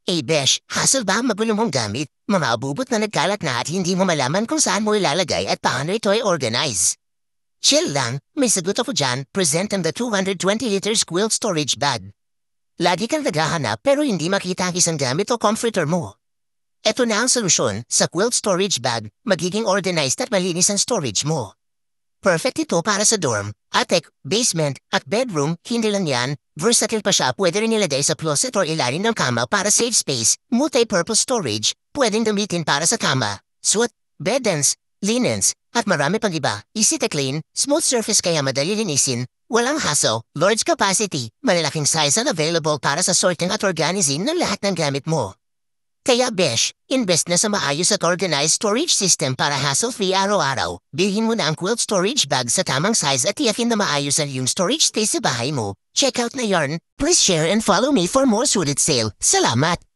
Besh, hassle ba ang magulo mong gamit? Mga abubot na nagkalat na at hindi mo malaman kung saan mo ilalagay at paano ito i-organize. Chill lang, may sagot ako dyan, present ang the 220 liters quilt storage bag. Lagi kang naghahanap pero hindi makita ang isang gamit o comforter mo. Ito na ang solusyon, sa quilt storage bag, magiging organized at malinis ang storage mo. Perfect ito para sa dorm, attic, basement, at bedroom, hindi lang yan, versatile pa siya, pwede rin nilagay sa closet or ilalim ng kama para save space, multi-purpose storage, pwedeng gamitin para sa kama, suot, beddens, linens, at marami pang iba. Easy to clean, smooth surface kaya madali linisin, walang hassle, large capacity, malalaking size ang available para sa sorting at organizing ng lahat ng gamit mo. Kaya Besh, invest na sa maayos at organized storage system para hassle-free araw-araw. Bilhin mo na ang quilt storage bag sa tamang size at tiyakin na maayos ang yung storage space sa bahay mo. Check out na yarn. Please share and follow me for more suited sale. Salamat!